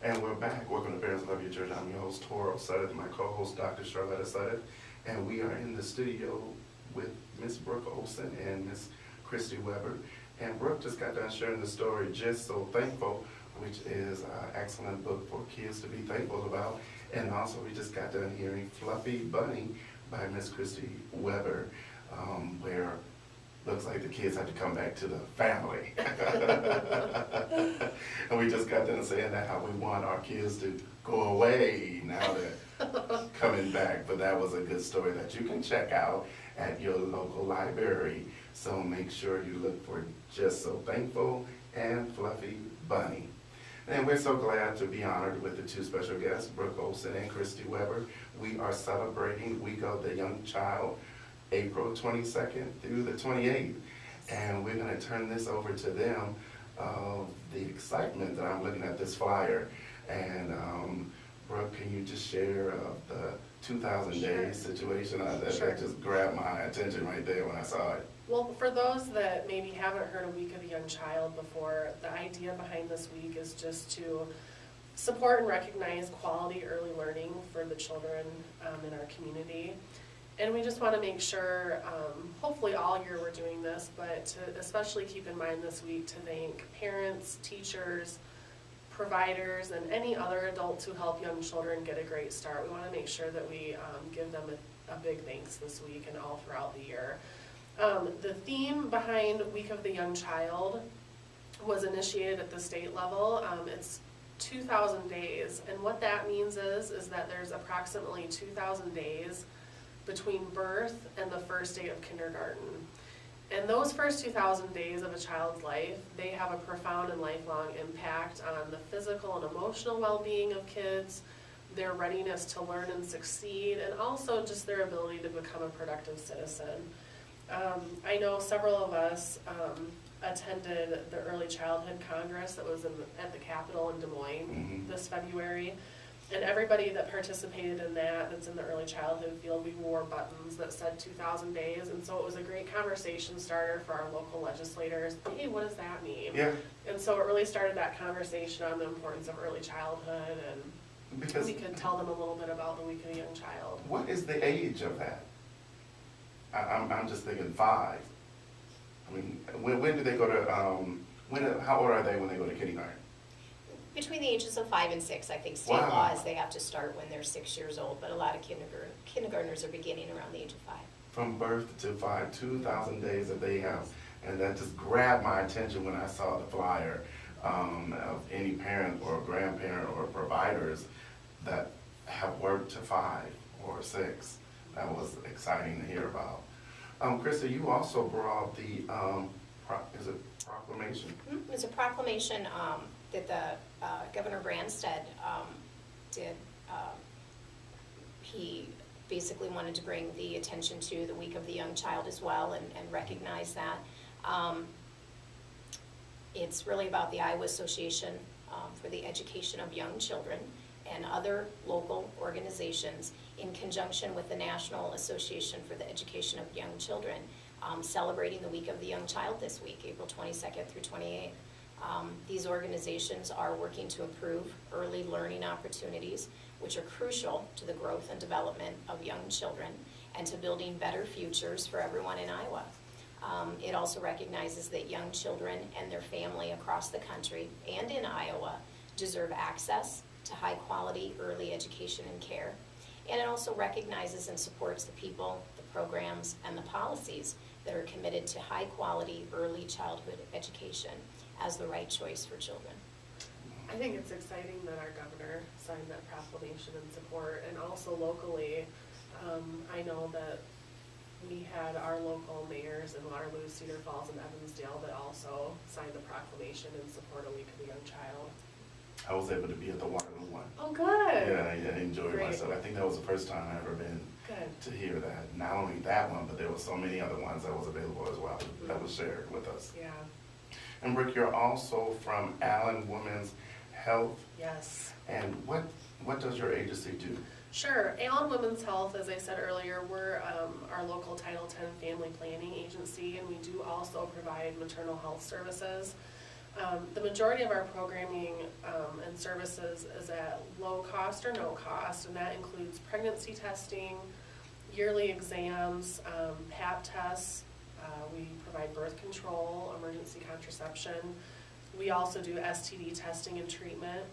And we're back. Welcome to Parents Love Your Church. I'm your host, Toro Sutton, my co-host, Dr. Charlotta Sutton. And we are in the studio with Miss Brooke Olson and Miss Christy Weber. And Brooke just got done sharing the story, Just So Thankful, which is an excellent book for kids to be thankful about. And also we just got done hearing Fluffy Bunny by Miss Christy Weber, where looks like the kids have to come back to the family. And we just got done saying that how we want our kids to go away now they're coming back. But that was a good story that you can check out at your local library. So make sure you look for Just So Thankful and Fluffy Bunny. And we're so glad to be honored with the two special guests, Brooke Olson and Christy Weber. We are celebrating Week of the Young Child, April 22nd through the 28th. And we're going to turn this over to them, the excitement that I'm looking at this flyer. And Brooke, can you just share the 2,000 days situation? That just grabbed my attention right there when I saw it. Well, for those that maybe haven't heard of Week of the Young Child before, the idea behind this week is just to support and recognize quality early learning for the children in our community. And we just want to make sure, hopefully all year we're doing this, but to especially keep in mind this week to thank parents, teachers, providers, and any other adults who help young children get a great start. We want to make sure that we give them a big thanks this week and all throughout the year. The theme behind Week of the Young Child was initiated at the state level. It's 2,000 days, and what that means is that there's approximately 2,000 days between birth and the first day of kindergarten. And those first 2,000 days of a child's life, they have a profound and lifelong impact on the physical and emotional well-being of kids, their readiness to learn and succeed, and also just their ability to become a productive citizen. I know several of us attended the Early Childhood Congress that was at the Capitol in Des Moines this February. And everybody that participated in that's in the early childhood field, we wore buttons that said 2,000 days. And so it was a great conversation starter for our local legislators. Hey, what does that mean? Yeah. And so it really started that conversation on the importance of early childhood, and because we could tell them a little bit about the Week of the Young Child. What is the age of that? I'm just thinking 5. I mean, when do they go to, how old are they when they go to kindergarten? Between the ages of 5 and 6, I think state law is they have to start when they're 6 years old, but a lot of kindergartners are beginning around the age of 5. From birth to 5, 2,000 days that they have, and that just grabbed my attention when I saw the flyer of any parent or grandparent or providers that have worked to 5 or 6. That was exciting to hear about. Krista, you also brought the, is it proclamation? Mm-hmm. It was a proclamation that the Governor Branstad did. He basically wanted to bring the attention to the Week of the Young Child as well and recognize that. It's really about the Iowa Association for the Education of Young Children and other local organizations in conjunction with the National Association for the Education of Young Children, celebrating the Week of the Young Child this week, April 22nd through 28th. These organizations are working to improve early learning opportunities, which are crucial to the growth and development of young children and to building better futures for everyone in Iowa. It also recognizes that young children and their family across the country and in Iowa deserve access to high-quality early education and care. And it also recognizes and supports the people, the programs, and the policies that are committed to high-quality early childhood education as the right choice for children. I think it's exciting that our governor signed that proclamation in support, and also locally, I know that we had our local mayors in Waterloo, Cedar Falls, and Evansdale that also signed the proclamation in support of Week of the Young Child. I was able to be at the Waterloo one. Oh, good. Yeah, I enjoyed myself. I think that was the first time I've ever been to hear that. Not only that one, but there were so many other ones that was available as well that was shared with us. Yeah. And Rick, you're also from Allen Women's Health. Yes. And what does your agency do? Sure. Allen Women's Health, as I said earlier, we're our local Title X family planning agency, and we do also provide maternal health services. The majority of our programming and services is at low cost or no cost, and that includes pregnancy testing, yearly exams, Pap tests. We provide birth control, emergency contraception. We also do STD testing and treatment,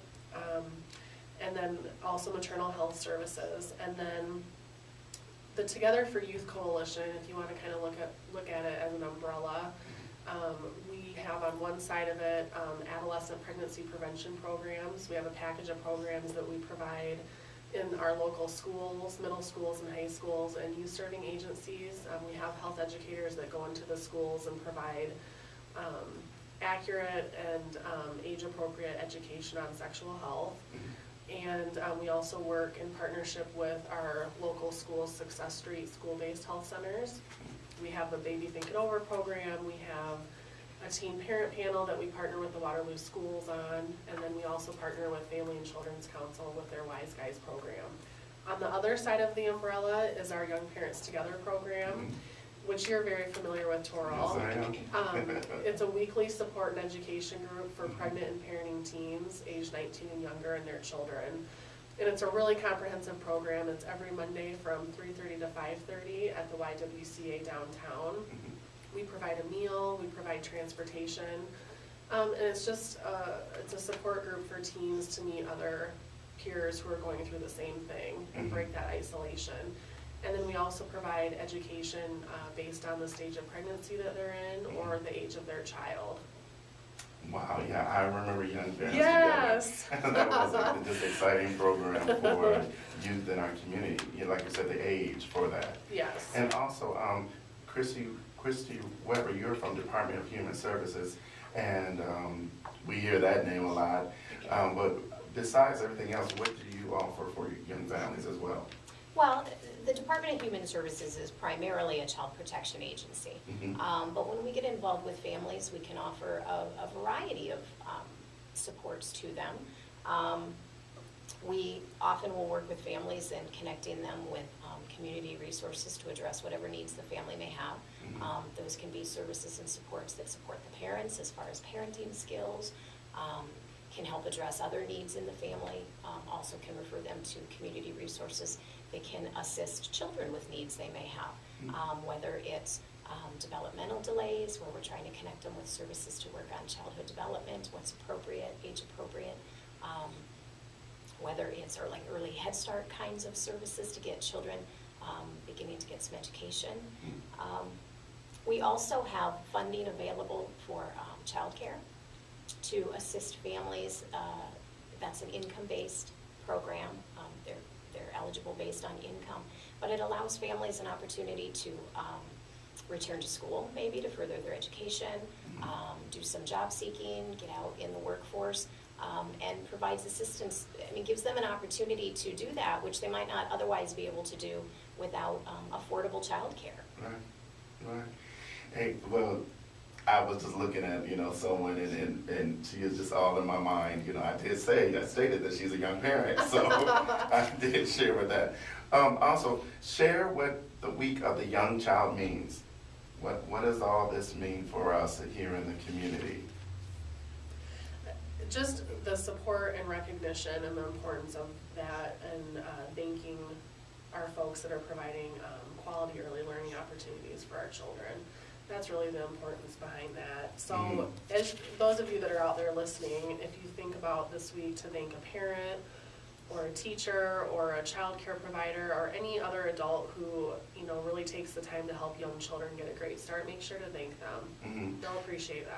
and then also maternal health services. And then the Together for Youth Coalition, if you want to kind of look at it as an umbrella, we have on one side of it adolescent pregnancy prevention programs. We have a package of programs that we provide in our local schools, middle schools and high schools, and youth serving agencies. We have health educators that go into the schools and provide accurate and age-appropriate education on sexual health. And we also work in partnership with our local schools, Success Street school-based health centers. We have the Baby Think It Over program. We have a teen parent panel that we partner with the Waterloo schools on, and then we also partner with Family and Children's Council with their Wise Guys program. On the other side of the umbrella is our Young Parents Together program, which you're very familiar with, Toral. Yes, I am. It's a weekly support and education group for pregnant and parenting teens aged 19 and younger and their children. And it's a really comprehensive program. It's every Monday from 3:30 to 5:30 at the YWCA downtown. We provide a meal, we provide transportation, and it's just it's a support group for teens to meet other peers who are going through the same thing and break that isolation. And then we also provide education based on the stage of pregnancy that they're in or the age of their child. Wow, yeah, I remember Young Parents Yes. Together. That was a just exciting program for youth in our community. Like you said, the age for that. Yes. And also, Christy Weber, you're from Department of Human Services, and we hear that name a lot. But besides everything else, what do you offer for young families as well? Well, the Department of Human Services is primarily a child protection agency. But when we get involved with families, we can offer a variety of supports to them. We often will work with families and connecting them with community resources to address whatever needs the family may have. Those can be services and supports that support the parents as far as parenting skills, can help address other needs in the family, also can refer them to community resources that can assist children with needs they may have, whether it's developmental delays, where we're trying to connect them with services to work on childhood development, what's appropriate, age appropriate, whether it's like early Head Start kinds of services to get children beginning to get some education. We also have funding available for childcare to assist families. That's an income-based program. They're eligible based on income, but it allows families an opportunity to return to school, maybe to further their education, do some job seeking, get out in the workforce, and provides assistance. I mean, gives them an opportunity to do that, which they might not otherwise be able to do without affordable child care. Right. Hey, well, I was just looking at, someone and she is just all in my mind. I stated that she's a young parent, so I did share with that. Also, share what the Week of the Young Child means. What does all this mean for us here in the community? Just the support and recognition and the importance of that, and thanking our folks that are providing quality early learning opportunities for our children. That's really the importance behind that. So as those of you that are out there listening, if you think about this week to thank a parent or a teacher or a child care provider or any other adult who really takes the time to help young children get a great start, make sure to thank them. They'll appreciate that.